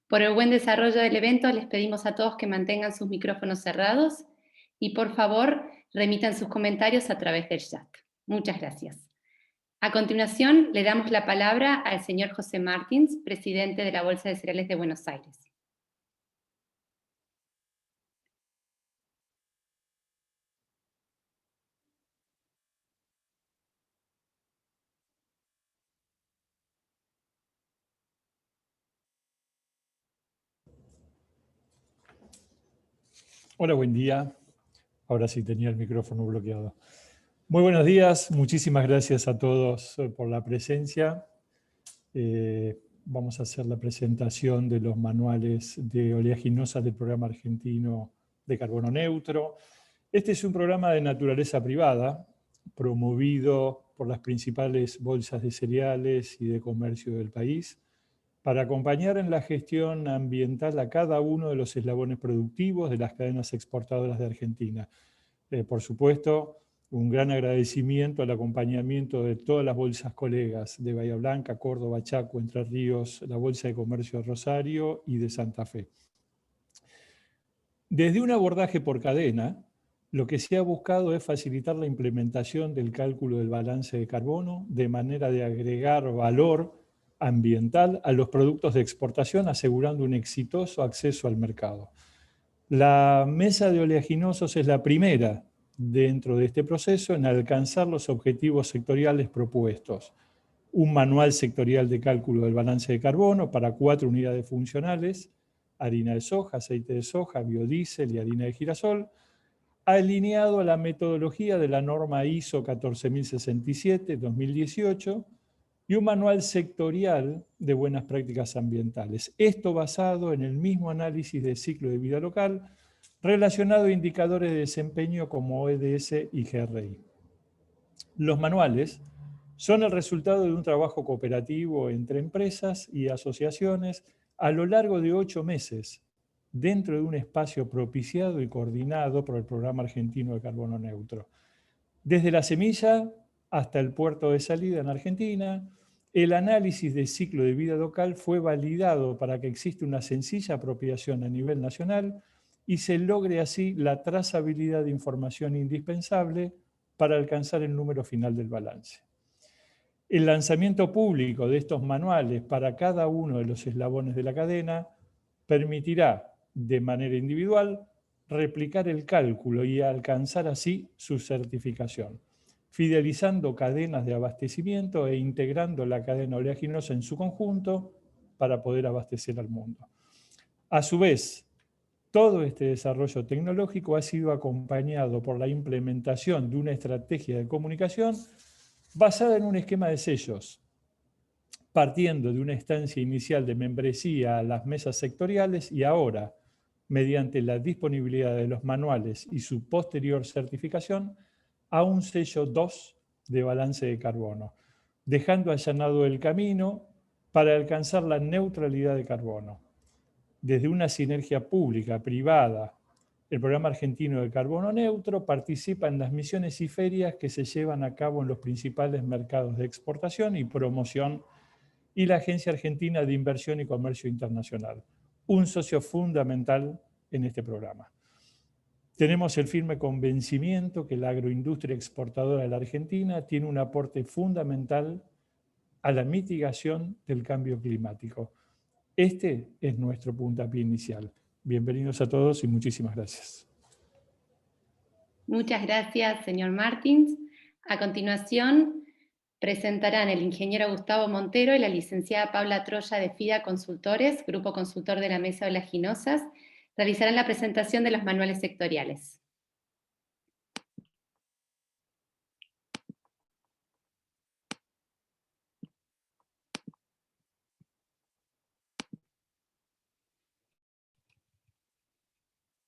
Por el buen desarrollo del evento, les pedimos a todos que mantengan sus micrófonos cerrados y, por favor, remitan sus comentarios a través del chat. Muchas gracias. A continuación, le damos la palabra al señor José Martins, presidente de la Bolsa de Cereales de Buenos Aires. Hola, buen día. Ahora sí tenía el micrófono bloqueado. Muy buenos días, muchísimas gracias a todos por la presencia. Vamos a hacer la presentación de los manuales de oleaginosas del Programa Argentino de Carbono Neutro. Este es un programa de naturaleza privada, promovido por las principales bolsas de cereales y de comercio del país, para acompañar en la gestión ambiental a cada uno de los eslabones productivos de las cadenas exportadoras de Argentina. Por supuesto, un gran agradecimiento al acompañamiento de todas las bolsas colegas de Bahía Blanca, Córdoba, Chaco, Entre Ríos, la Bolsa de Comercio de Rosario y de Santa Fe. Desde un abordaje por cadena, lo que se ha buscado es facilitar la implementación del cálculo del balance de carbono de manera de agregar valor ambiental a los productos de exportación, asegurando un exitoso acceso al mercado. La mesa de oleaginosos es la primera dentro de este proceso en alcanzar los objetivos sectoriales propuestos. Un manual sectorial de cálculo del balance de carbono para 4 unidades funcionales, harina de soja, aceite de soja, biodiesel y harina de girasol, alineado a la metodología de la norma ISO 14067-2018 y un manual sectorial de buenas prácticas ambientales. Esto basado en el mismo análisis de ciclo de vida local relacionado a indicadores de desempeño como ODS y GRI. Los manuales son el resultado de un trabajo cooperativo entre empresas y asociaciones a lo largo de 8 meses, dentro de un espacio propiciado y coordinado por el Programa Argentino de Carbono Neutro. Desde la semilla hasta el puerto de salida en Argentina, el análisis de ciclo de vida local fue validado para que exista una sencilla apropiación a nivel nacional y se logre así la trazabilidad de información indispensable para alcanzar el número final del balance. El lanzamiento público de estos manuales para cada uno de los eslabones de la cadena permitirá, de manera individual, replicar el cálculo y alcanzar así su certificación, fidelizando cadenas de abastecimiento e integrando la cadena oleaginosa en su conjunto para poder abastecer al mundo. A su vez, todo este desarrollo tecnológico ha sido acompañado por la implementación de una estrategia de comunicación basada en un esquema de sellos, partiendo de una instancia inicial de membresía a las mesas sectoriales y ahora, mediante la disponibilidad de los manuales y su posterior certificación, a un sello 2 de balance de carbono, dejando allanado el camino para alcanzar la neutralidad de carbono. Desde una sinergia pública, privada, el Programa Argentino de Carbono Neutro participa en las misiones y ferias que se llevan a cabo en los principales mercados de exportación y promoción y la Agencia Argentina de Inversión y Comercio Internacional, un socio fundamental en este programa. Tenemos el firme convencimiento que la agroindustria exportadora de la Argentina tiene un aporte fundamental a la mitigación del cambio climático. Este es nuestro puntapié inicial. Bienvenidos a todos y muchísimas gracias. Muchas gracias, señor Martins. A continuación, presentarán el ingeniero Gustavo Montero y la licenciada Paula Troya de FIDA Consultores, Grupo Consultor de la Mesa de Oleaginosas, realizarán la presentación de los manuales sectoriales.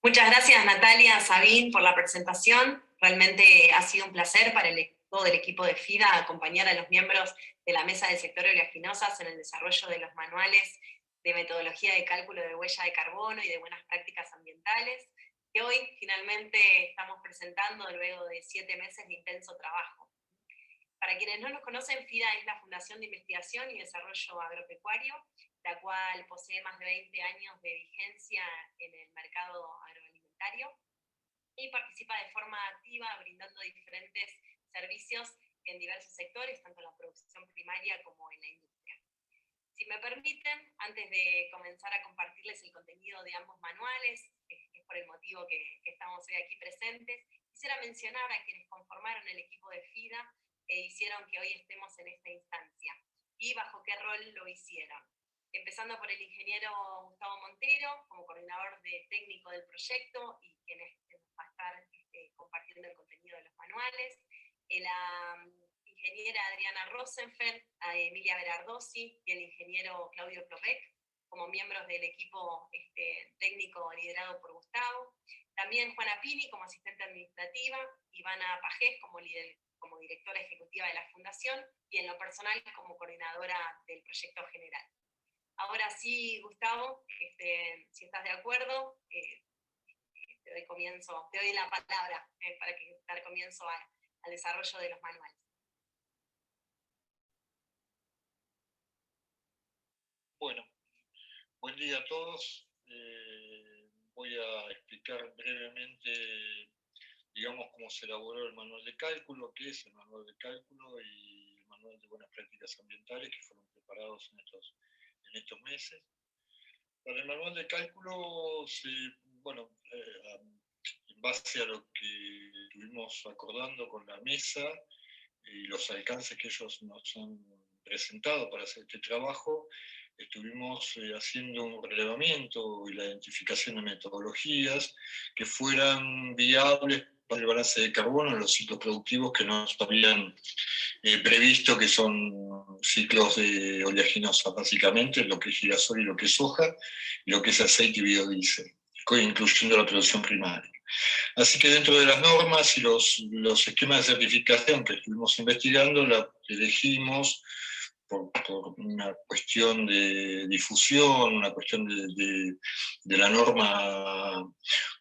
Muchas gracias Natalia, Sabín, por la presentación. Realmente ha sido un placer para todo el equipo de FIDA acompañar a los miembros de la Mesa del Sector de Oleaginosas en el desarrollo de los manuales de metodología de cálculo de huella de carbono y de buenas prácticas ambientales, que hoy finalmente estamos presentando luego de 7 meses de intenso trabajo. Para quienes no nos conocen, FIDA es la Fundación de Investigación y Desarrollo Agropecuario, la cual posee más de 20 años de vigencia en el mercado agroalimentario y participa de forma activa brindando diferentes servicios en diversos sectores, tanto en la producción primaria como en la industria. Si me permiten, antes de comenzar a compartirles el contenido de ambos manuales, que es por el motivo que estamos hoy aquí presentes, quisiera mencionar a quienes conformaron el equipo de FIDA e hicieron que hoy estemos en esta instancia, y bajo qué rol lo hicieron. Empezando por el ingeniero Gustavo Montero, como coordinador técnico del proyecto, y quien va a estar compartiendo el contenido de los manuales. La ingeniera Adriana Rosenfeld, Emilia Berardozzi y el ingeniero Claudio Plovec, como miembros del equipo técnico liderado por Gustavo. También Juana Pini como asistente administrativa, Ivana Pajés como directora ejecutiva de la fundación, y en lo personal como coordinadora del proyecto general. Ahora sí, Gustavo, si estás de acuerdo, te doy la palabra para dar comienzo al desarrollo de los manuales. Bueno, buen día a todos. Voy a explicar brevemente, digamos, cómo se elaboró el manual de cálculo, qué es el manual de cálculo y el manual de buenas prácticas ambientales que fueron preparados en estos meses. Para el manual de cálculo, en base a lo que estuvimos acordando con la mesa y los alcances que ellos nos han presentado para hacer este trabajo, estuvimos haciendo un relevamiento y la identificación de metodologías que fueran viables para el balance de carbono en los ciclos productivos que nos habían previsto, que son ciclos de oleaginosa, básicamente, lo que es girasol y lo que es soja, y lo que es aceite y biodiesel, incluyendo la producción primaria. Así que dentro de las normas y los esquemas de certificación que estuvimos investigando, la elegimos por una cuestión de difusión, una cuestión de la norma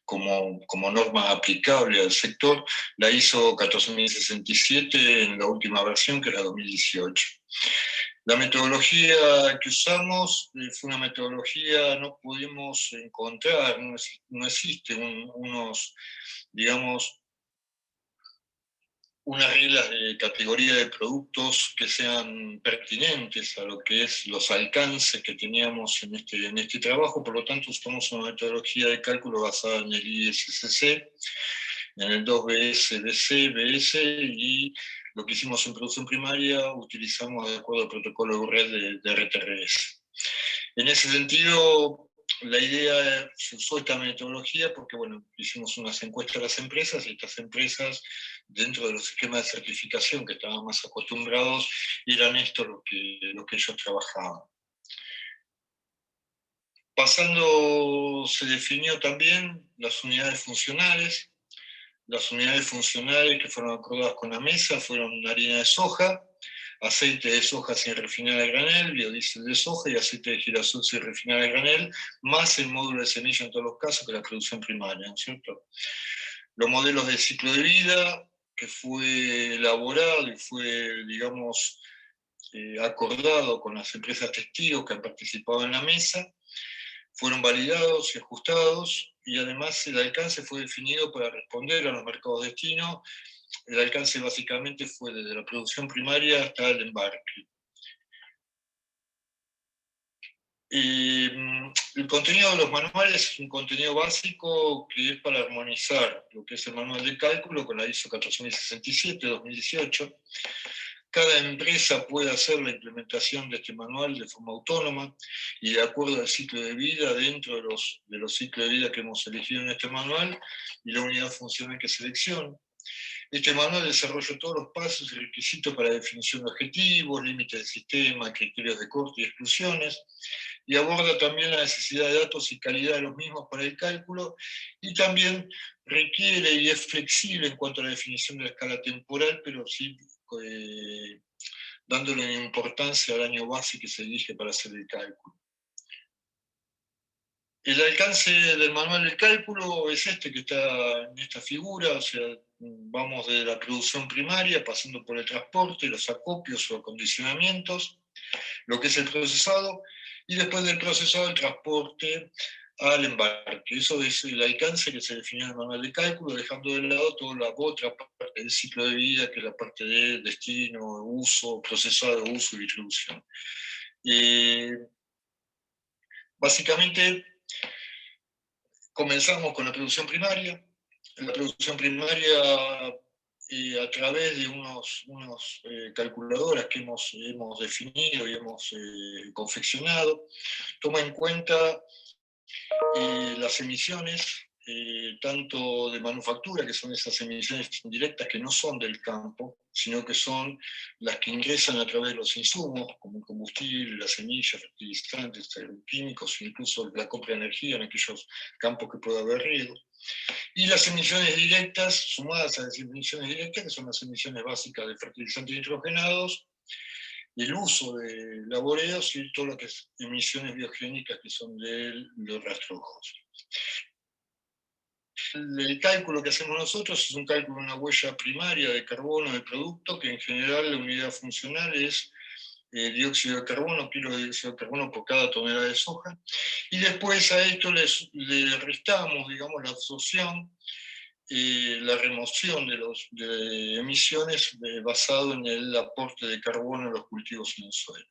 como norma aplicable al sector, la ISO 14067 en la última versión, que es la 2018. La metodología que usamos fue una metodología, no pudimos encontrar, no existe unas reglas de categoría de productos que sean pertinentes a lo que es los alcances que teníamos en este trabajo. Por lo tanto, usamos una metodología de cálculo basada en el ISCC, en el 2BS, BS, y lo que hicimos en producción primaria utilizamos de acuerdo al protocolo red de RTRS. En ese sentido, la idea, se usó esta metodología porque, hicimos unas encuestas a las empresas, y estas empresas, dentro de los esquemas de certificación que estaban más acostumbrados, eran esto lo que ellos trabajaban. Pasando, se definió también las unidades funcionales. Las unidades funcionales que fueron acordadas con la mesa fueron harina de soja, aceite de soja sin refinar a granel, biodiesel de soja y aceite de girasol sin refinar a granel, más el módulo de semilla en todos los casos, que la producción primaria, ¿no es cierto? Los modelos de ciclo de vida, que fue elaborado y fue, digamos, acordado con las empresas testigos que han participado en la mesa, fueron validados y ajustados, y además el alcance fue definido para responder a los mercados destino. El alcance básicamente fue desde la producción primaria hasta el embarque. El contenido de los manuales es un contenido básico que es para armonizar lo que es el manual de cálculo con la ISO 14067 2018. Cada empresa puede hacer la implementación de este manual de forma autónoma y de acuerdo al ciclo de vida dentro de los ciclos de vida que hemos elegido en este manual y la unidad funcional que selecciona. Este manual desarrolla todos los pasos y requisitos para definición de objetivos, límites de sistema, criterios de corte y exclusiones, y aborda también la necesidad de datos y calidad de los mismos para el cálculo, y también requiere y es flexible en cuanto a la definición de la escala temporal, pero sí dándole importancia al año base que se elige para hacer el cálculo. El alcance del manual del cálculo es este que está en esta figura, o sea, vamos de la producción primaria, pasando por el transporte, los acopios o acondicionamientos, lo que es el procesado, y después del procesado el transporte al embarque. Eso es el alcance que se definió en el manual de cálculo, dejando de lado toda la otra parte del ciclo de vida, que es la parte de destino, uso, procesado, uso y distribución. Básicamente, comenzamos con la producción primaria. La producción primaria, a través de unos calculadoras que hemos definido y hemos confeccionado, toma en cuenta las emisiones, tanto de manufactura, que son esas emisiones indirectas que no son del campo, sino que son las que ingresan a través de los insumos, como el combustible, las semillas, fertilizantes, agroquímicos, incluso la compra de energía en aquellos campos que pueda haber riego. Y las emisiones directas, sumadas a las emisiones directas, que son las emisiones básicas de fertilizantes nitrogenados, el uso de laboreos y todo lo que es emisiones biogénicas que son de los rastrojos. El cálculo que hacemos nosotros es un cálculo de una huella primaria de carbono del producto, que en general la unidad funcional es dióxido de carbono, kilo de dióxido de carbono por cada tonelada de soja, y después a esto le restamos, digamos, la absorción, la remoción de emisiones basado en el aporte de carbono a los cultivos en el suelo.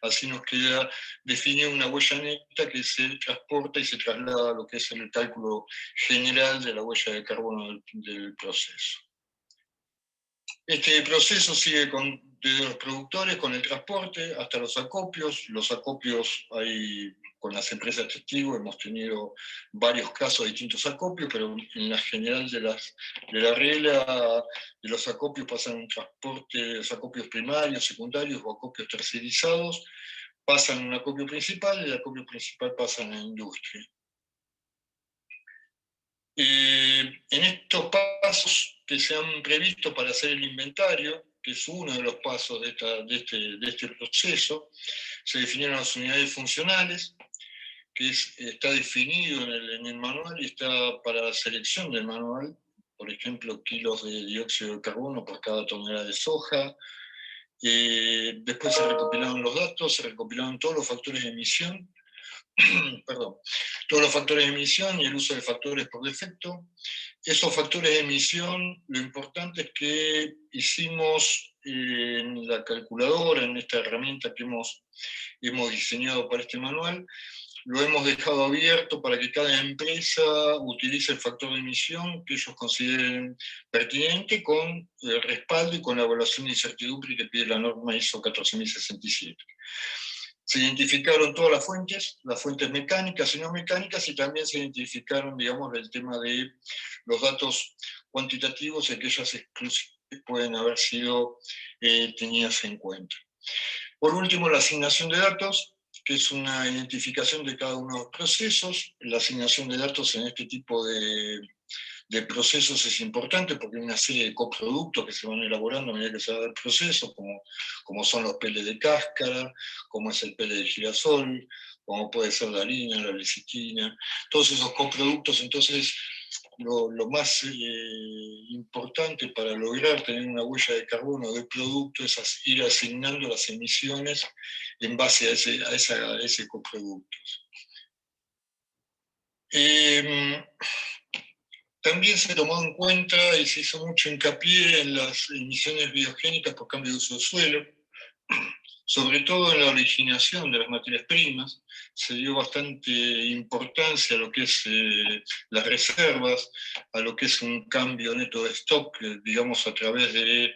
Así nos queda definida una huella neta que se transporta y se traslada a lo que es el cálculo general de la huella de carbono del proceso. Este proceso sigue desde los productores con el transporte hasta los acopios. Los acopios hay con las empresas testigos, hemos tenido varios casos de distintos acopios, pero en la general de la regla de los acopios pasan un transporte, los acopios primarios, secundarios o acopios tercerizados, pasan a un acopio principal y el acopio principal pasa a la industria. En estos pasos que se han previsto para hacer el inventario, que es uno de los pasos de este proceso, se definieron las unidades funcionales, que está definido en el manual y está para la selección del manual, por ejemplo, kilos de dióxido de carbono por cada tonelada de soja. Después se recopilaron los datos, se recopilaron todos los factores de emisión, perdón, todos los factores de emisión y el uso de factores por defecto. Esos factores de emisión, lo importante es que hicimos en la calculadora, en esta herramienta que hemos diseñado para este manual, lo hemos dejado abierto para que cada empresa utilice el factor de emisión que ellos consideren pertinente, con el respaldo y con la evaluación de incertidumbre que pide la norma ISO 14067. Se identificaron todas las fuentes mecánicas y no mecánicas, y también se identificaron, digamos, el tema de los datos cuantitativos y aquellas exclusiones que pueden haber sido tenidas en cuenta. Por último, la asignación de datos, que es una identificación de cada uno de los procesos. La asignación de datos en este tipo de procesos es importante porque hay una serie de coproductos que se van elaborando a medida que se va el proceso, como son los peles de cáscara, como es el pele de girasol, como puede ser la harina, la lecitina, todos esos coproductos. Entonces, lo más importante para lograr tener una huella de carbono del producto es ir asignando las emisiones en base a ese coproducto. También se tomó en cuenta y se hizo mucho hincapié en las emisiones biogénicas por cambio de uso de suelo, sobre todo en la originación de las materias primas. Se dio bastante importancia a lo que es las reservas, a lo que es un cambio neto de stock, digamos, a través de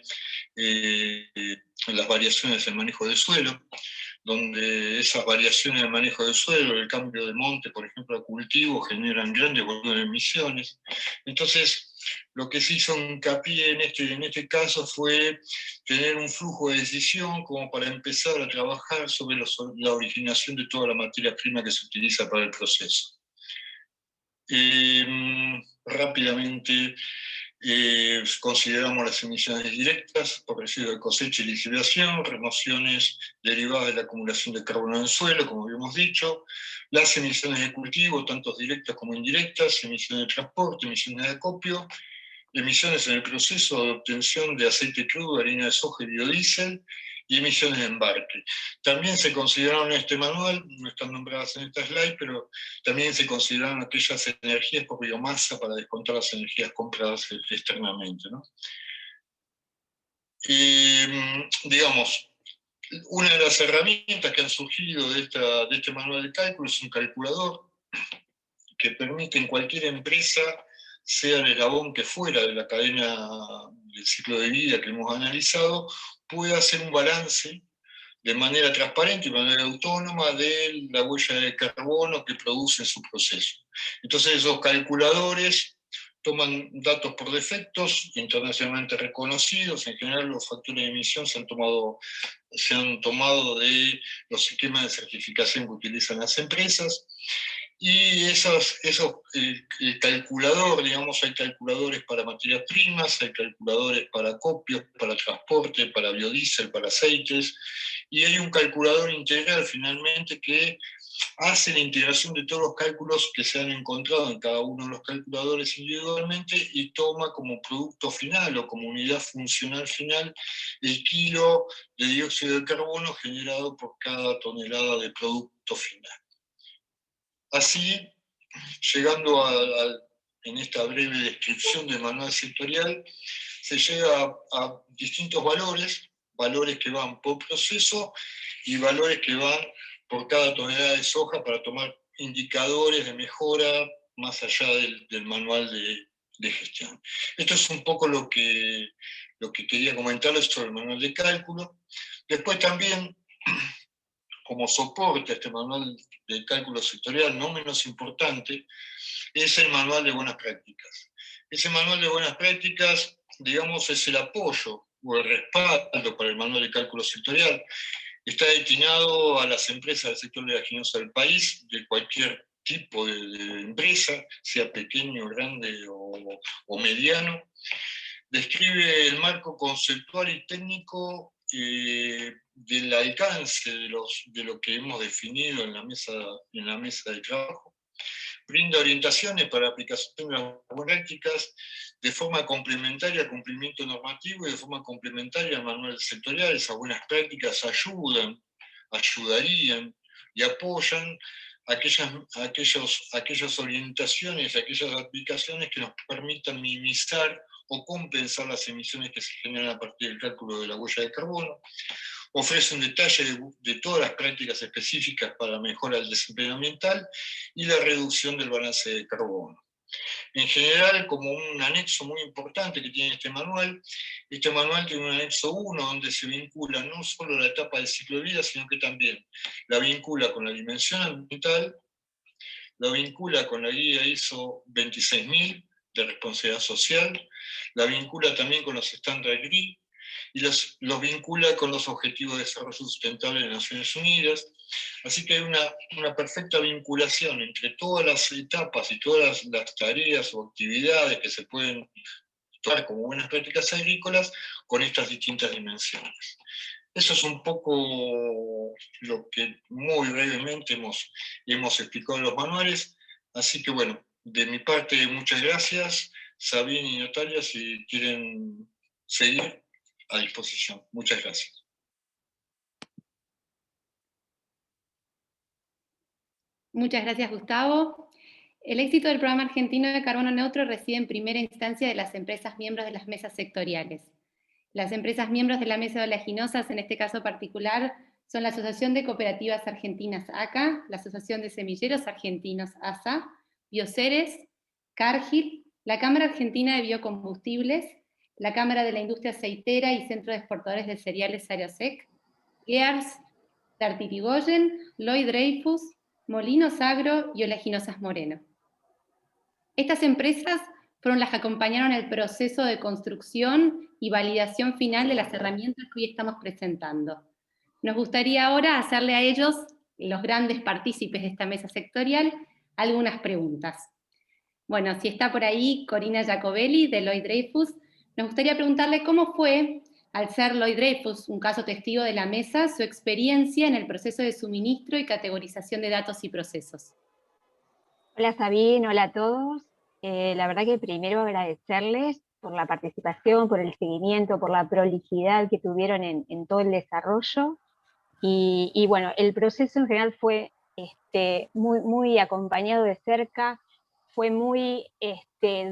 las variaciones del manejo del suelo, donde esas variaciones del manejo del suelo, el cambio de monte, por ejemplo, a cultivo, generan grandes volúmenes de emisiones. Entonces, lo que se hizo hincapié en este caso fue tener un flujo de decisión como para empezar a trabajar sobre la originación de toda la materia prima que se utiliza para el proceso. Rápidamente consideramos las emisiones directas por residuo de cosecha y lixiviación, remociones derivadas de la acumulación de carbono en el suelo, como habíamos dicho, las emisiones de cultivo, tanto directas como indirectas, emisiones de transporte, emisiones de acopio, emisiones en el proceso de obtención de aceite crudo, harina de soja y biodiesel, y emisiones de embarque. También se consideraron en este manual, no están nombradas en esta slide, pero también se consideraron aquellas energías por biomasa para descontar las energías compradas externamente, ¿no? Digamos, una de las herramientas que han surgido de este manual de cálculo es un calculador que permite en cualquier empresa, sea el eslabón que fuera de la cadena del ciclo de vida que hemos analizado, pueda hacer un balance de manera transparente y de manera autónoma de la huella de carbono que produce su proceso. Entonces esos calculadores toman datos por defectos, internacionalmente reconocidos. En general los factores de emisión se han tomado de los esquemas de certificación que utilizan las empresas, y el calculador, digamos, hay calculadores para materias primas, hay calculadores para acopios, para transporte, para biodiesel, para aceites, y hay un calculador integral finalmente que hace la integración de todos los cálculos que se han encontrado en cada uno de los calculadores individualmente y toma como producto final o como unidad funcional final el kilo de dióxido de carbono generado por cada tonelada de producto final. Así, llegando en esta breve descripción del manual sectorial, se llega a distintos valores que van por proceso y valores que van por cada tonelada de soja para tomar indicadores de mejora más allá del manual de gestión. Esto es un poco lo que quería comentarles sobre el manual de cálculo. Después también, como soporte a este manual de cálculo sectorial, no menos importante, es el manual de buenas prácticas. Ese manual de buenas prácticas, digamos, es el apoyo o el respaldo para el manual de cálculo sectorial. Está destinado a las empresas del sector oleaginoso del país, de cualquier tipo de empresa, sea pequeño, grande o mediano. Describe el marco conceptual y técnico del alcance de lo que hemos definido en la mesa de trabajo. Brinda orientaciones para la aplicación de las buenas prácticas de forma complementaria al cumplimiento normativo y de forma complementaria al manual sectorial. Esas buenas prácticas ayudarían y apoyan aquellas orientaciones, aquellas aplicaciones que nos permitan minimizar o compensar las emisiones que se generan a partir del cálculo de la huella de carbono. Ofrece un detalle de todas las prácticas específicas para la mejora del desempeño ambiental y la reducción del balance de carbono. En general, como un anexo muy importante que tiene este manual tiene un anexo 1 donde se vincula no solo la etapa del ciclo de vida, sino que también la vincula con la dimensión ambiental, la vincula con la guía ISO 26000 de responsabilidad social, la vincula también con los estándares GRI, y los vincula con los Objetivos de Desarrollo Sustentable de las Naciones Unidas. Así que hay una perfecta vinculación entre todas las etapas y todas las tareas o actividades que se pueden tomar como buenas prácticas agrícolas con estas distintas dimensiones. Eso es un poco lo que muy brevemente hemos explicado en los manuales. Así que bueno, de mi parte muchas gracias. Sabine y Natalia, si quieren seguir, a disposición. Muchas gracias. Muchas gracias, Gustavo. El éxito del Programa Argentino de Carbono Neutro reside en primera instancia de las empresas miembros de las mesas sectoriales. Las empresas miembros de la Mesa de Oleaginosas, en este caso particular, son la Asociación de Cooperativas Argentinas ACA, la Asociación de Semilleros Argentinos ASA, Bioceres, Cargill, la Cámara Argentina de Biocombustibles, la Cámara de la Industria Aceitera y Centro de Exportadores de Cereales Ariosec, GEARS, Dartirigoyen, Lloyd Dreyfus, Molinos Agro y Oleaginosas Moreno. Estas empresas fueron las que acompañaron el proceso de construcción y validación final de las herramientas que hoy estamos presentando. Nos gustaría ahora hacerle a ellos, los grandes partícipes de esta mesa sectorial, algunas preguntas. Bueno, si está por ahí Corina Jacobelli de Lloyd Dreyfus, nos gustaría preguntarle cómo fue, al ser Lloyd Dreyfus un caso testigo de la mesa, su experiencia en el proceso de suministro y categorización de datos y procesos. Hola Sabine, hola a todos. La verdad que primero agradecerles la participación, por el seguimiento, por la prolijidad que tuvieron en todo el desarrollo. Y bueno, el proceso en general fue muy, muy acompañado de cerca, fue muy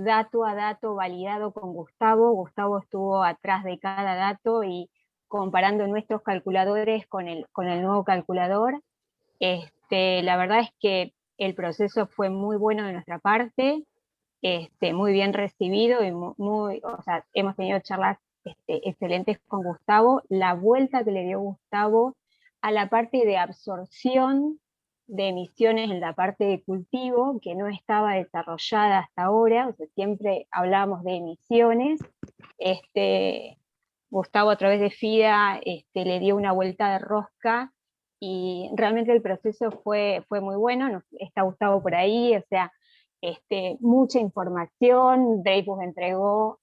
dato a dato validado con Gustavo. Gustavo estuvo atrás de cada dato y comparando nuestros calculadores con el nuevo calculador. La verdad es que el proceso fue muy bueno de nuestra parte, muy bien recibido y o sea, hemos tenido charlas excelentes con Gustavo. La vuelta que le dio Gustavo a la parte de absorción de emisiones en la parte de cultivo, que no estaba desarrollada hasta ahora, o sea, siempre hablábamos de emisiones. Gustavo a través de FIDA le dio una vuelta de rosca y realmente el proceso fue muy bueno. Está Gustavo por ahí, o sea, mucha información. Dreyfus entregó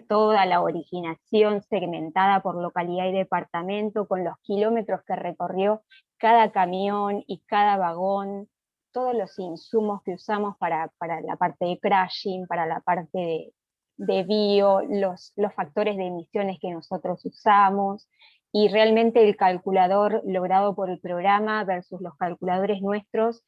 toda la originación segmentada por localidad y departamento, con los kilómetros que recorrió cada camión y cada vagón, todos los insumos que usamos para la parte de crushing, para la parte de bio, los factores de emisiones que nosotros usamos, y realmente el calculador logrado por el programa versus los calculadores nuestros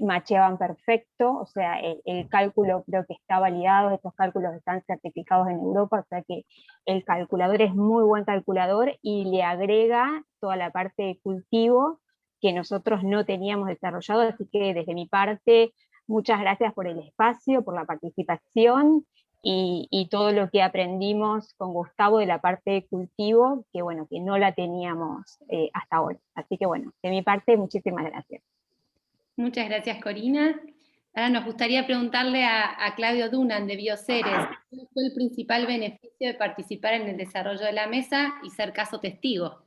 macheaban perfecto. O sea, el cálculo creo que está validado, estos cálculos están certificados en Europa, o sea que el calculador es muy buen calculador y le agrega toda la parte de cultivo que nosotros no teníamos desarrollado. Así que desde mi parte, muchas gracias por el espacio, por la participación y todo lo que aprendimos con Gustavo de la parte de cultivo, que bueno, que no la teníamos hasta ahora. Así que bueno, de mi parte, muchísimas gracias. Muchas gracias, Corina. Ahora nos gustaría preguntarle a Claudio Dunan de Bioceres, ¿cuál fue el principal beneficio de participar en el desarrollo de la mesa y ser caso testigo?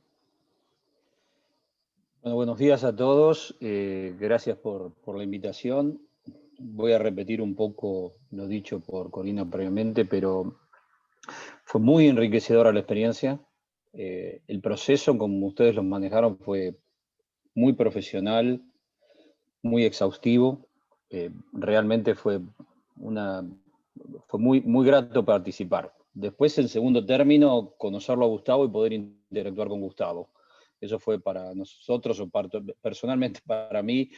Bueno, buenos días a todos. Gracias por la invitación. Voy a repetir un poco lo dicho por Corina previamente, pero fue muy enriquecedora la experiencia. El proceso, como ustedes lo manejaron, fue muy profesional, muy exhaustivo. Realmente fue muy, muy grato participar. Después, en segundo término, conocerlo a Gustavo y poder interactuar con Gustavo. Eso fue para nosotros, o personalmente para mí,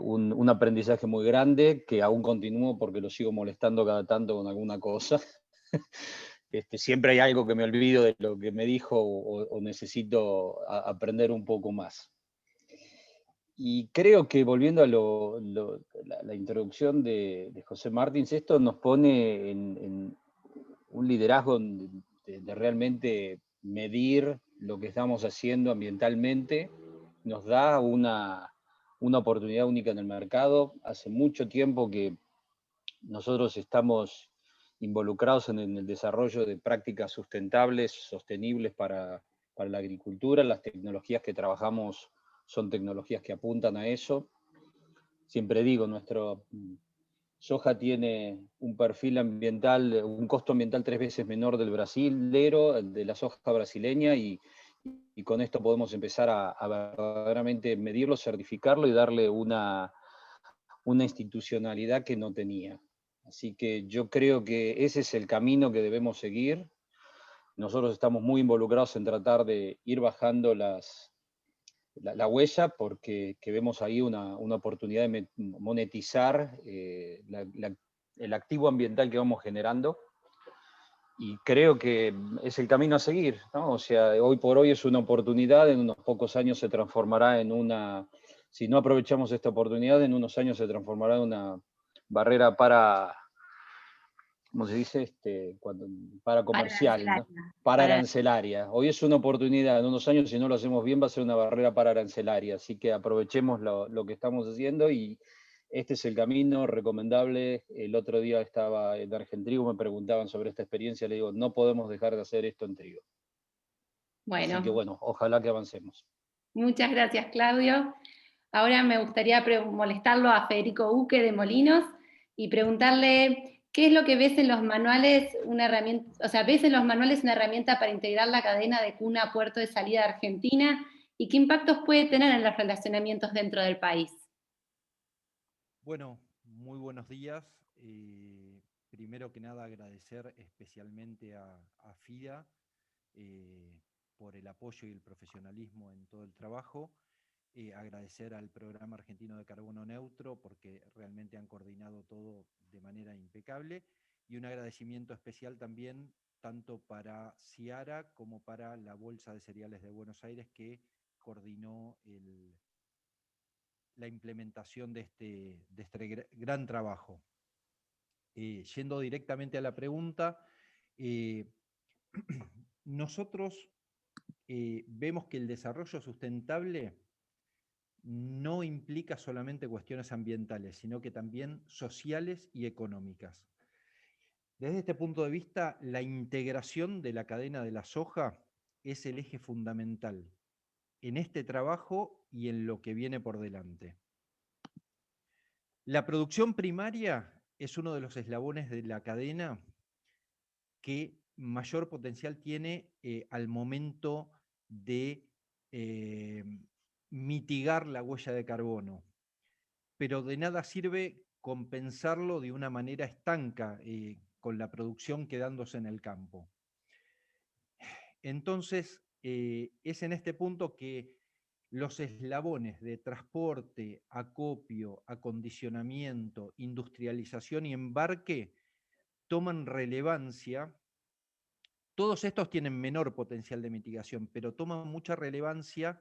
un aprendizaje muy grande, que aún continúo porque lo sigo molestando cada tanto con alguna cosa. Siempre hay algo que me olvido de lo que me dijo o necesito aprender un poco más. Y creo que volviendo a la introducción de José Martins, esto nos pone en un liderazgo de realmente medir lo que estamos haciendo ambientalmente. Nos da una oportunidad única en el mercado. Hace mucho tiempo que nosotros estamos involucrados en el desarrollo de prácticas sustentables, sostenibles para la agricultura. Las tecnologías que trabajamos son tecnologías que apuntan a eso. Siempre digo, nuestro soja tiene un perfil ambiental, un costo ambiental 3 veces menor del brasilero, de la soja brasileña, y con esto podemos empezar a verdaderamente medirlo, certificarlo y darle una institucionalidad que no tenía. Así que yo creo que ese es el camino que debemos seguir. Nosotros estamos muy involucrados en tratar de ir bajando la huella, porque vemos ahí una oportunidad de monetizar el activo ambiental que vamos generando, y creo que es el camino a seguir, ¿no? O sea, hoy por hoy es una oportunidad, en unos pocos años se transformará en si no aprovechamos esta oportunidad, en unos años se transformará en una barrera ¿cómo se dice? Para comercial, ¿no? Para arancelaria. Hoy es una oportunidad, en unos años, si no lo hacemos bien, va a ser una barrera para arancelaria. Así que aprovechemos lo que estamos haciendo, y este es el camino recomendable. El otro día estaba en Argentrigo, me preguntaban sobre esta experiencia, le digo, no podemos dejar de hacer esto en trigo. Bueno. Así que bueno, ojalá que avancemos. Muchas gracias, Claudio. Ahora me gustaría molestarlo a Federico Uque de Molinos y preguntarle qué es lo que ves en los manuales, una herramienta, o sea, ves en los manuales una herramienta para integrar la cadena de cuna a puerto de salida de Argentina, y qué impactos puede tener en los relacionamientos dentro del país. Bueno, muy buenos días. primero que nada agradecer especialmente a FIDA por el apoyo y el profesionalismo en todo el trabajo. Agradecer al Programa Argentino de Carbono Neutro porque realmente han coordinado todo de manera impecable, y un agradecimiento especial también tanto para Ciara como para la Bolsa de Cereales de Buenos Aires, que coordinó la implementación de este gran trabajo. Yendo directamente a la pregunta, nosotros vemos que el desarrollo sustentable no implica solamente cuestiones ambientales, sino que también sociales y económicas. Desde este punto de vista, la integración de la cadena de la soja es el eje fundamental en este trabajo y en lo que viene por delante. La producción primaria es uno de los eslabones de la cadena que mayor potencial tiene al momento de mitigar la huella de carbono, pero de nada sirve compensarlo de una manera estanca con la producción quedándose en el campo. Entonces, es en este punto que los eslabones de transporte, acopio, acondicionamiento, industrialización y embarque toman relevancia. Todos estos tienen menor potencial de mitigación, pero toman mucha relevancia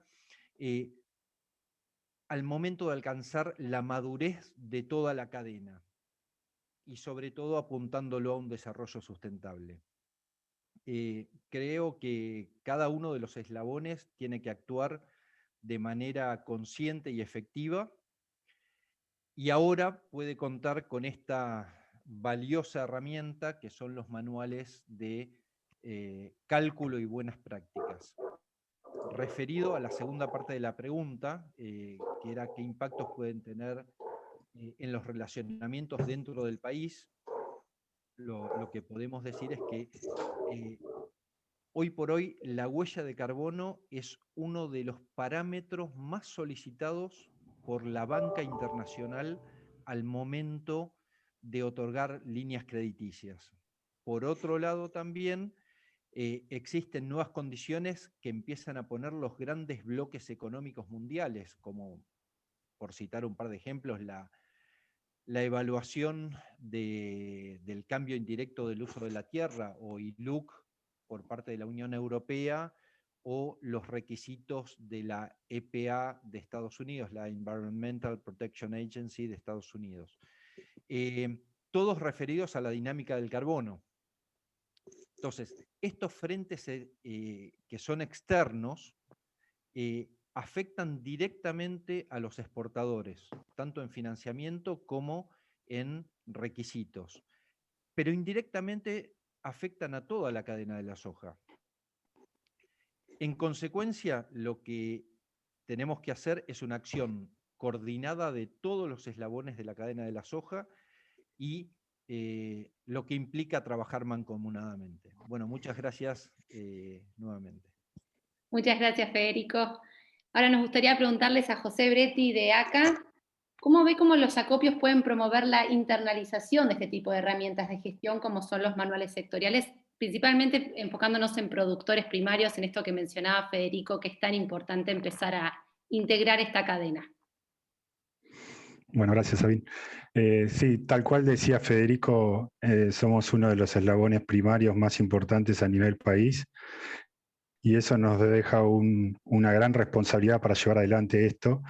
al momento de alcanzar la madurez de toda la cadena y sobre todo apuntándolo a un desarrollo sustentable. Creo que cada uno de los eslabones tiene que actuar de manera consciente y efectiva, y ahora puede contar con esta valiosa herramienta que son los manuales de cálculo y buenas prácticas. Referido a la segunda parte de la pregunta, que era qué impactos pueden tener en los relacionamientos dentro del país, lo que podemos decir es que hoy por hoy la huella de carbono es uno de los parámetros más solicitados por la banca internacional al momento de otorgar líneas crediticias. Por otro lado también existen nuevas condiciones que empiezan a poner los grandes bloques económicos mundiales, como, por citar un par de ejemplos, la evaluación del cambio indirecto del uso de la tierra, o ILUC, por parte de la Unión Europea, o los requisitos de la EPA de Estados Unidos, la Environmental Protection Agency de Estados Unidos. Todos referidos a la dinámica del carbono. Entonces, estos frentes que son externos afectan directamente a los exportadores, tanto en financiamiento como en requisitos, pero indirectamente afectan a toda la cadena de la soja. En consecuencia, lo que tenemos que hacer es una acción coordinada de todos los eslabones de la cadena de la soja y lo que implica trabajar mancomunadamente. Bueno, muchas gracias nuevamente. Muchas gracias, Federico. Ahora nos gustaría preguntarles a José Bretti de ACA, ¿cómo ve cómo los acopios pueden promover la internalización de este tipo de herramientas de gestión como son los manuales sectoriales, principalmente enfocándonos en productores primarios, en esto que mencionaba Federico, que es tan importante empezar a integrar esta cadena? Bueno, gracias, Sabín. Sí, tal cual decía Federico, somos uno de los eslabones primarios más importantes a nivel país, y eso nos deja una gran responsabilidad para llevar adelante esto.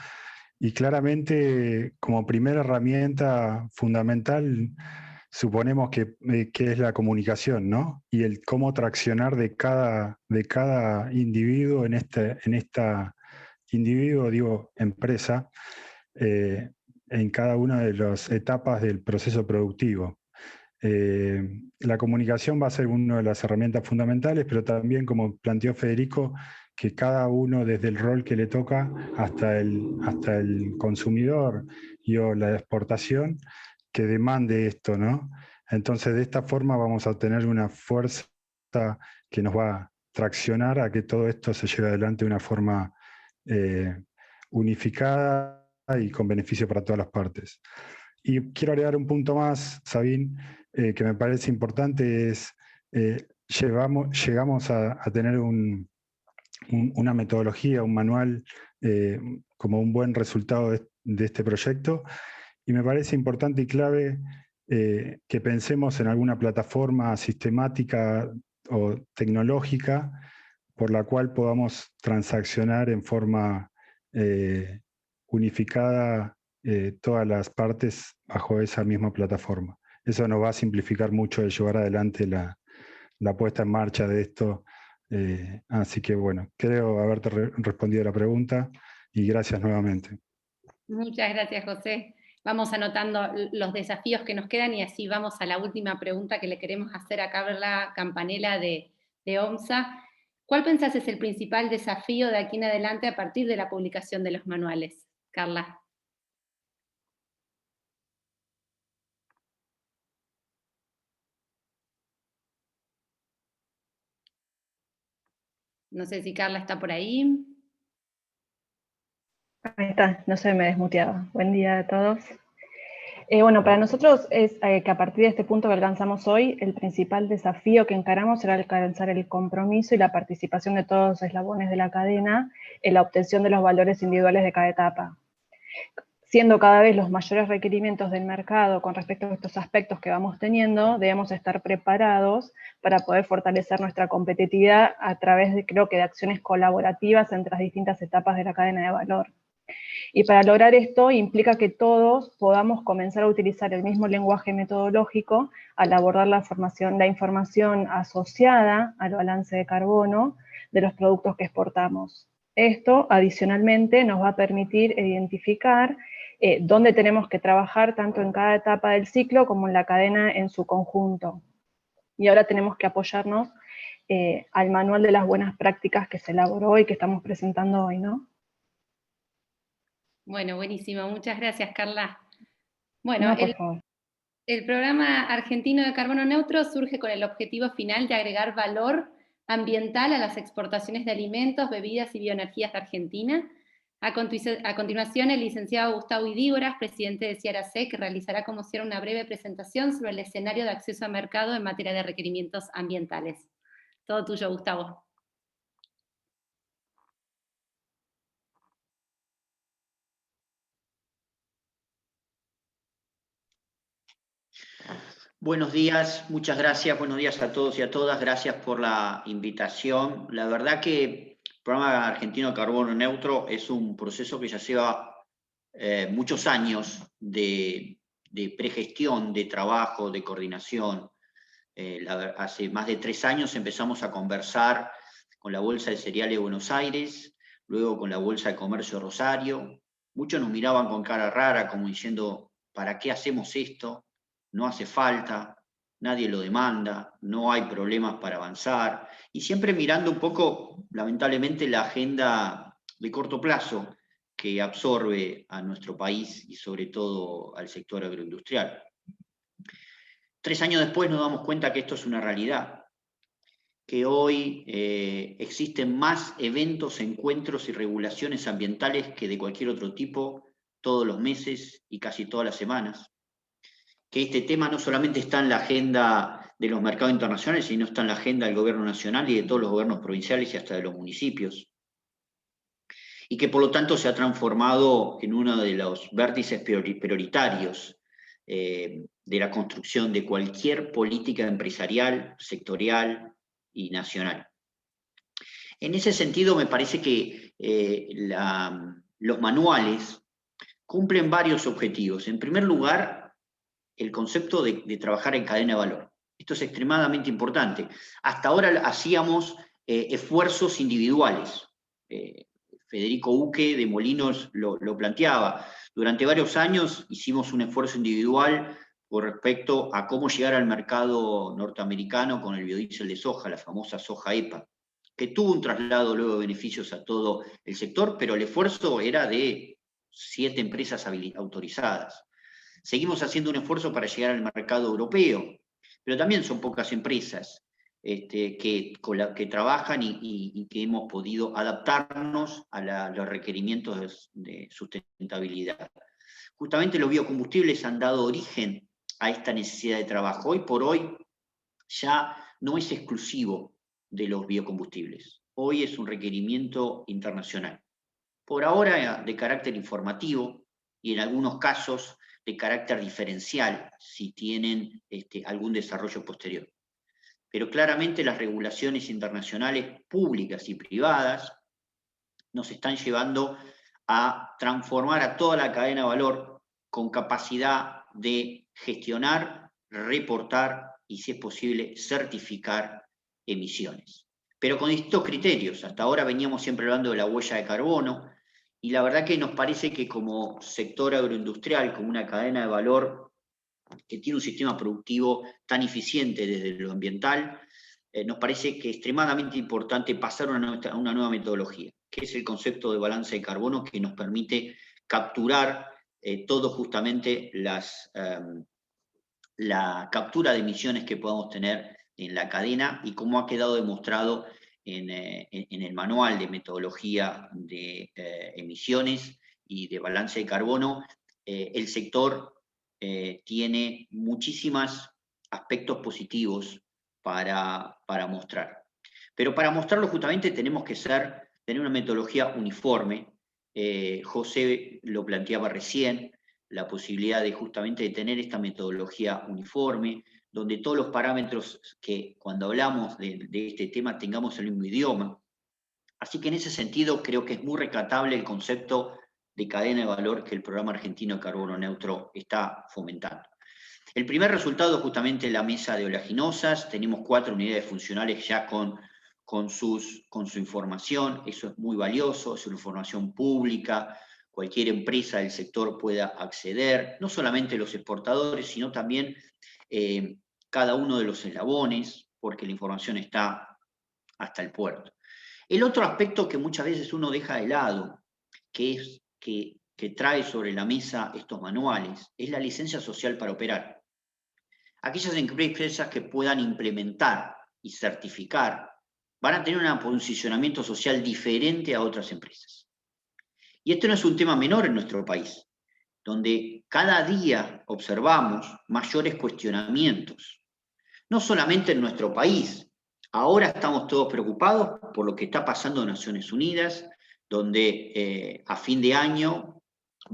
Y claramente, como primera herramienta fundamental, suponemos que es la comunicación, ¿no? Y el cómo traccionar de cada individuo en esta individuo, digo, empresa, en cada una de las etapas del proceso productivo. La comunicación va a ser una de las herramientas fundamentales, pero también, como planteó Federico, que cada uno desde el rol que le toca hasta el consumidor o la exportación, que demande esto, ¿no? Entonces, de esta forma vamos a tener una fuerza que nos va a traccionar a que todo esto se lleve adelante de una forma unificada y con beneficio para todas las partes. Y quiero agregar un punto más, Sabín, que me parece importante, es llegamos a tener una metodología, un manual, como un buen resultado de este proyecto, y me parece importante y clave que pensemos en alguna plataforma sistemática o tecnológica por la cual podamos transaccionar en forma unificada todas las partes bajo esa misma plataforma. Eso nos va a simplificar mucho el llevar adelante la puesta en marcha de esto. Así que bueno, creo haberte respondido la pregunta y gracias nuevamente. Muchas gracias, José. Vamos anotando los desafíos que nos quedan y así vamos a la última pregunta que le queremos hacer a Carla Campanella de OMSA. ¿Cuál pensás es el principal desafío de aquí en adelante a partir de la publicación de los manuales? Carla. No sé si Carla está por ahí. Ahí está, no se me desmuteaba. Buen día a todos. Bueno, para nosotros es que a partir de este punto que alcanzamos hoy, el principal desafío que encaramos será alcanzar el compromiso y la participación de todos los eslabones de la cadena en la obtención de los valores individuales de cada etapa. Siendo cada vez los mayores requerimientos del mercado con respecto a estos aspectos que vamos teniendo, debemos estar preparados para poder fortalecer nuestra competitividad a través de, creo que, de acciones colaborativas entre las distintas etapas de la cadena de valor. Y para lograr esto implica que todos podamos comenzar a utilizar el mismo lenguaje metodológico al abordar la información asociada al balance de carbono de los productos que exportamos. Esto, adicionalmente, nos va a permitir identificar dónde tenemos que trabajar tanto en cada etapa del ciclo como en la cadena en su conjunto. Y ahora tenemos que apoyarnos al manual de las buenas prácticas que se elaboró y que estamos presentando hoy, ¿no? Bueno, buenísimo. Muchas gracias, Carla. Bueno, No, por favor. El programa argentino de carbono neutro surge con el objetivo final de agregar valor ambiental a las exportaciones de alimentos, bebidas y bioenergías de Argentina. A continuación, el licenciado Gustavo Idígoras, presidente de CIARASEC, realizará como cierre una breve presentación sobre el escenario de acceso a mercado en materia de requerimientos ambientales. Todo tuyo, Gustavo. Buenos días, muchas gracias, buenos días a todos y a todas, gracias por la invitación. La verdad que el programa argentino de carbono neutro es un proceso que ya lleva muchos años de pregestión, de trabajo, de coordinación. Hace más de 3 años empezamos a conversar con la Bolsa de Cereales de Buenos Aires, luego con la Bolsa de Comercio de Rosario. Muchos nos miraban con cara rara, como diciendo, ¿para qué hacemos esto? No hace falta, nadie lo demanda, no hay problemas para avanzar, y siempre mirando un poco, lamentablemente, la agenda de corto plazo que absorbe a nuestro país y sobre todo al sector agroindustrial. 3 años después nos damos cuenta que esto es una realidad, que hoy existen más eventos, encuentros y regulaciones ambientales que de cualquier otro tipo, todos los meses y casi todas las semanas. Que este tema no solamente está en la agenda de los mercados internacionales, sino está en la agenda del gobierno nacional y de todos los gobiernos provinciales y hasta de los municipios. Y que por lo tanto se ha transformado en uno de los vértices prioritarios de la construcción de cualquier política empresarial, sectorial y nacional. En ese sentido me parece que los manuales cumplen varios objetivos. En primer lugar, el concepto de trabajar en cadena de valor. Esto es extremadamente importante. Hasta ahora hacíamos esfuerzos individuales. Federico Uque de Molinos lo planteaba. Durante varios años hicimos un esfuerzo individual con respecto a cómo llegar al mercado norteamericano con el biodiesel de soja, la famosa soja EPA, que tuvo un traslado luego de beneficios a todo el sector, pero el esfuerzo era de 7 empresas autorizadas. Seguimos haciendo un esfuerzo para llegar al mercado europeo, pero también son pocas empresas que trabajan y que hemos podido adaptarnos a los requerimientos de sustentabilidad. Justamente los biocombustibles han dado origen a esta necesidad de trabajo. Hoy por hoy ya no es exclusivo de los biocombustibles. Hoy es un requerimiento internacional. Por ahora de carácter informativo y en algunos casos de carácter diferencial, si tienen algún desarrollo posterior. Pero claramente las regulaciones internacionales públicas y privadas nos están llevando a transformar a toda la cadena de valor con capacidad de gestionar, reportar y, si es posible, certificar emisiones. Pero con distintos criterios. Hasta ahora veníamos siempre hablando de la huella de carbono, y la verdad que nos parece que como sector agroindustrial, como una cadena de valor que tiene un sistema productivo tan eficiente desde lo ambiental, nos parece que es extremadamente importante pasar a una nueva metodología, que es el concepto de balance de carbono, que nos permite capturar todo justamente la captura de emisiones que podamos tener en la cadena, y como ha quedado demostrado en el manual de metodología de emisiones y de balance de carbono, el sector tiene muchísimos aspectos positivos para mostrar. Pero para mostrarlo justamente tenemos que tener una metodología uniforme. José lo planteaba recién, la posibilidad de justamente de tener esta metodología uniforme, donde todos los parámetros que cuando hablamos de este tema tengamos el mismo idioma. Así que en ese sentido creo que es muy rescatable el concepto de cadena de valor que el Programa Argentino de Carbono Neutro está fomentando. El primer resultado es justamente la mesa de oleaginosas. Tenemos 4 unidades funcionales ya con su información. Eso es muy valioso, es una información pública. Cualquier empresa del sector pueda acceder, no solamente los exportadores, sino también cada uno de los eslabones, porque la información está hasta el puerto. El otro aspecto que muchas veces uno deja de lado, que trae sobre la mesa estos manuales, es la licencia social para operar. Aquellas empresas que puedan implementar y certificar van a tener un posicionamiento social diferente a otras empresas. Y esto no es un tema menor en nuestro país, donde cada día observamos mayores cuestionamientos. No solamente en nuestro país, ahora estamos todos preocupados por lo que está pasando en Naciones Unidas, donde a fin de año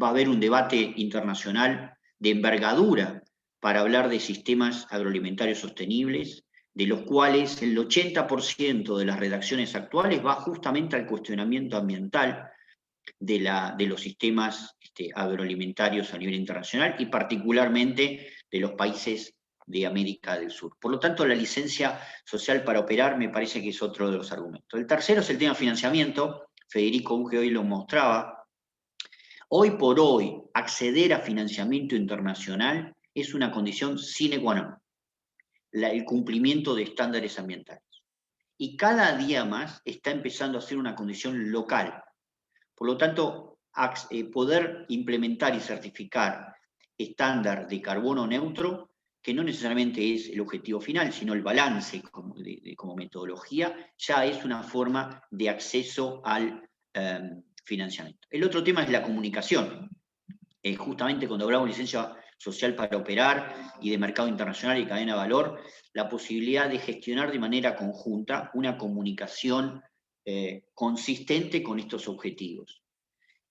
va a haber un debate internacional de envergadura para hablar de sistemas agroalimentarios sostenibles, de los cuales el 80% de las redacciones actuales va justamente al cuestionamiento ambiental de los sistemas agroalimentarios a nivel internacional y particularmente de los países de América del Sur. Por lo tanto, la licencia social para operar me parece que es otro de los argumentos. El tercero es el tema de financiamiento. Federico Uge hoy lo mostraba. Hoy por hoy, acceder a financiamiento internacional es una condición sine qua non, el cumplimiento de estándares ambientales. Y cada día más está empezando a ser una condición local. Por lo tanto, poder implementar y certificar estándar de carbono neutro, que no necesariamente es el objetivo final, sino el balance como metodología, ya es una forma de acceso al financiamiento. El otro tema es la comunicación. Justamente cuando hablamos de licencia social para operar y de mercado internacional y cadena de valor, la posibilidad de gestionar de manera conjunta una comunicación consistente con estos objetivos.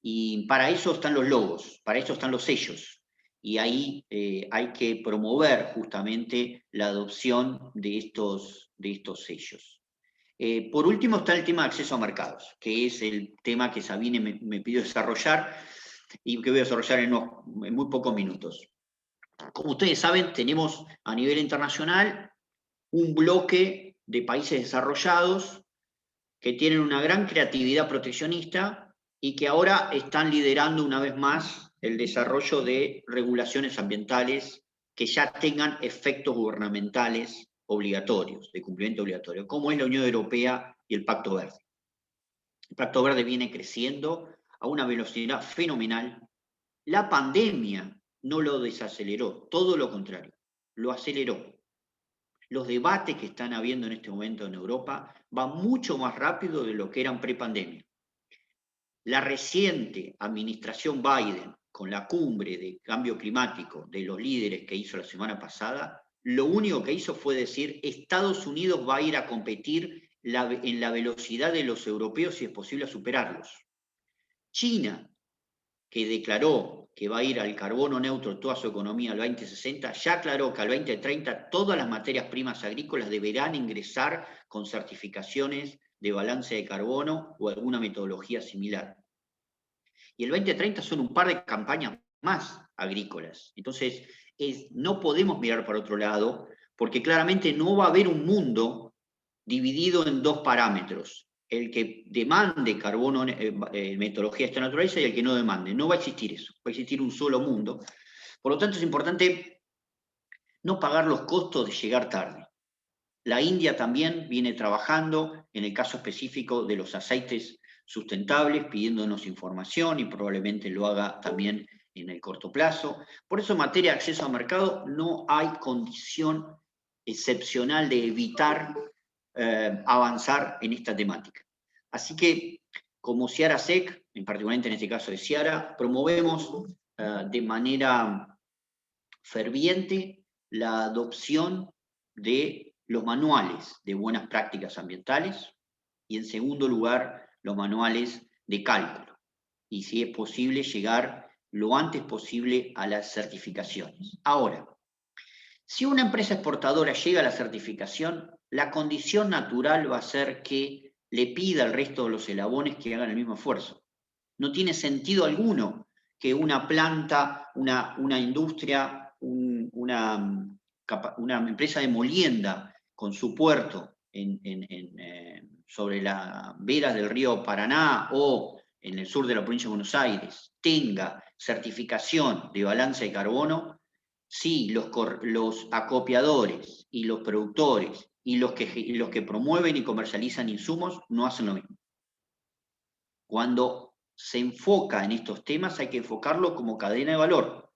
Y para eso están los logos, para eso están los sellos. Y ahí hay que promover justamente la adopción de estos sellos. Por último está el tema de acceso a mercados, que es el tema que Sabine me pidió desarrollar y que voy a desarrollar en muy pocos minutos. Como ustedes saben, tenemos a nivel internacional un bloque de países desarrollados que tienen una gran creatividad proteccionista y que ahora están liderando una vez más el desarrollo de regulaciones ambientales que ya tengan efectos gubernamentales obligatorios, de cumplimiento obligatorio, como es la Unión Europea y el Pacto Verde. El Pacto Verde viene creciendo a una velocidad fenomenal. La pandemia no lo desaceleró, todo lo contrario, lo aceleró. Los debates que están habiendo en este momento en Europa van mucho más rápido de lo que eran prepandemia. La reciente administración Biden, con la cumbre de cambio climático de los líderes que hizo la semana pasada, lo único que hizo fue decir, Estados Unidos va a ir a competir en la velocidad de los europeos y es posible superarlos. China, que declaró que va a ir al carbono neutro toda su economía al 2060, ya aclaró que al 2030 todas las materias primas agrícolas deberán ingresar con certificaciones de balance de carbono o alguna metodología similar. Y el 2030 son un par de campañas más agrícolas. Entonces, no podemos mirar para otro lado, porque claramente no va a haber un mundo dividido en dos parámetros. El que demande carbono, metodología de esta naturaleza, y el que no demande. No va a existir eso, va a existir un solo mundo. Por lo tanto, es importante no pagar los costos de llegar tarde. La India también viene trabajando, en el caso específico de los aceites sustentables, pidiéndonos información y probablemente lo haga también en el corto plazo. Por eso, en materia de acceso al mercado, no hay condición excepcional de evitar avanzar en esta temática. Así que, como Ciara SEC, en particular en este caso de Ciara, promovemos de manera ferviente la adopción de los manuales de buenas prácticas ambientales y, en segundo lugar, los manuales de cálculo. Y, si es posible, llegar lo antes posible a las certificaciones. Ahora, si una empresa exportadora llega a la certificación, la condición natural va a ser que le pida al resto de los eslabones que hagan el mismo esfuerzo. No tiene sentido alguno que una planta, una industria, una empresa de molienda con su puerto sobre las veras del río Paraná o en el sur de la provincia de Buenos Aires tenga certificación de balance de carbono, si los acopiadores y los productores y los que promueven y comercializan insumos no hacen lo mismo. Cuando se enfoca en estos temas hay que enfocarlo como cadena de valor.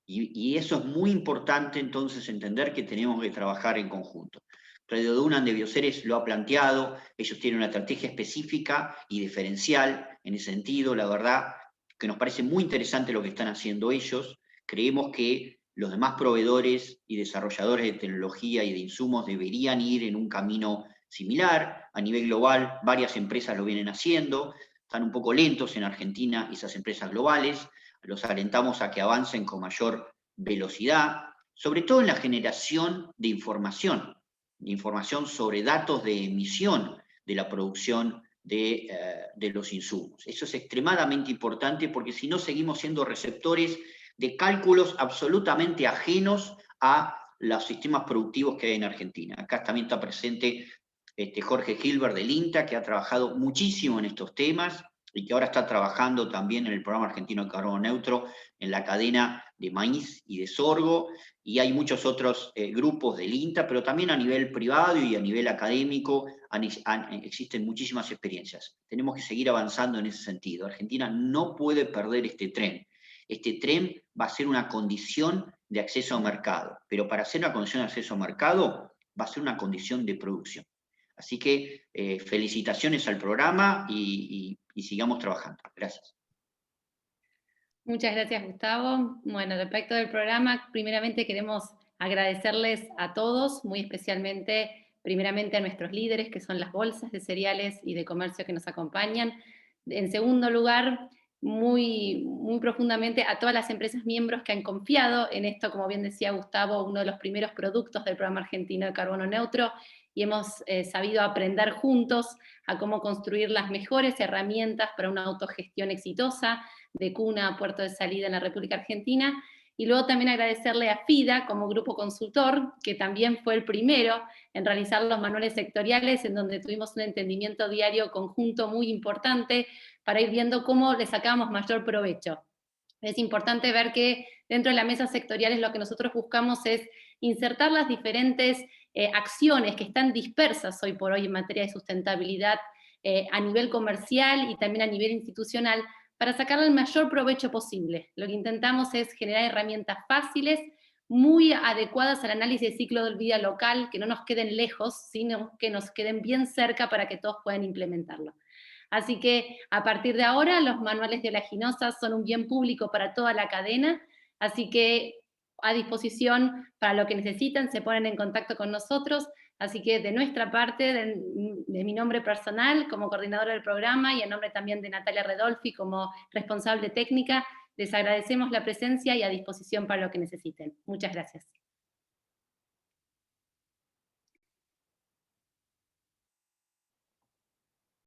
Y eso es muy importante entonces entender que tenemos que trabajar en conjunto. Radio Dunan de Bioceres lo ha planteado, ellos tienen una estrategia específica y diferencial en ese sentido, la verdad que nos parece muy interesante lo que están haciendo ellos. Creemos que los demás proveedores y desarrolladores de tecnología y de insumos deberían ir en un camino similar. A nivel global, varias empresas lo vienen haciendo, están un poco lentos en Argentina esas empresas globales, los alentamos a que avancen con mayor velocidad, sobre todo en la generación de información sobre datos de emisión de la producción de los insumos. Eso es extremadamente importante porque si no seguimos siendo receptores de cálculos absolutamente ajenos a los sistemas productivos que hay en Argentina. Acá también está presente Jorge Gilbert del INTA, que ha trabajado muchísimo en estos temas y que ahora está trabajando también en el Programa Argentino de Carbono Neutro, en la cadena de maíz y de sorgo, y hay muchos otros grupos del INTA, pero también a nivel privado y a nivel académico existen muchísimas experiencias. Tenemos que seguir avanzando en ese sentido. Argentina no puede perder este tren. Este tren va a ser una condición de acceso al mercado, pero para ser una condición de acceso al mercado va a ser una condición de producción. Así que felicitaciones al programa y sigamos trabajando. Gracias. Muchas gracias, Gustavo. Bueno, respecto del programa, primeramente queremos agradecerles a todos, muy especialmente, primeramente a nuestros líderes, que son las bolsas de cereales y de comercio que nos acompañan. En segundo lugar, muy profundamente a todas las empresas miembros que han confiado en esto, como bien decía Gustavo, uno de los primeros productos del Programa Argentino de Carbono Neutro, y hemos sabido aprender juntos a cómo construir las mejores herramientas para una autogestión exitosa, de cuna a puerto de salida en la República Argentina. Y luego también agradecerle a FIDA como grupo consultor, que también fue el primero en realizar los manuales sectoriales, en donde tuvimos un entendimiento diario conjunto muy importante para ir viendo cómo le sacábamos mayor provecho. Es importante ver que dentro de la mesa sectorial lo que nosotros buscamos es insertar las diferentes acciones que están dispersas hoy por hoy en materia de sustentabilidad a nivel comercial y también a nivel institucional, para sacarle el mayor provecho posible. Lo que intentamos es generar herramientas fáciles, muy adecuadas al análisis de ciclo de vida local, que no nos queden lejos, sino que nos queden bien cerca para que todos puedan implementarlo. Así que a partir de ahora los manuales de oleaginosas son un bien público para toda la cadena, así que a disposición para lo que necesitan, se ponen en contacto con nosotros, así que de nuestra parte, de mi nombre personal como coordinadora del programa y en nombre también de Natalia Redolfi como responsable técnica, les agradecemos la presencia y a disposición para lo que necesiten. Muchas gracias.